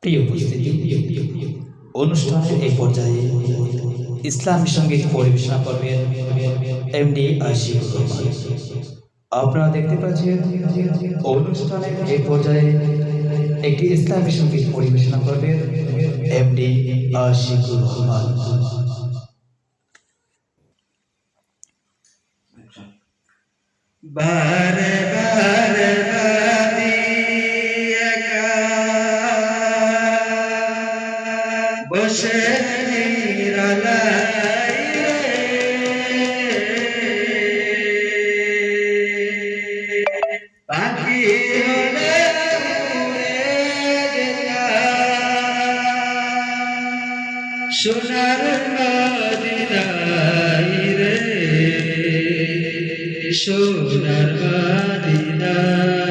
প্রিয় উপস্থিতি, অনুষ্ঠানের এই পর্যায়ে ইসলামী সঙ্গীত পরিবেশনা করবেন এমডি আশিকুর রহমান। আপনারা দেখতে পাচ্ছেন অনুষ্ঠানের এই পর্যায়ে একটি ইসলামী সঙ্গীত পরিবেশনা করবেন এমডি আশিকুর রহমান। বারে বারে বসে নিরালাই পাখি হলে উড়ে যেতাম সোনার মদিনায় রে সোনার মদিনায়।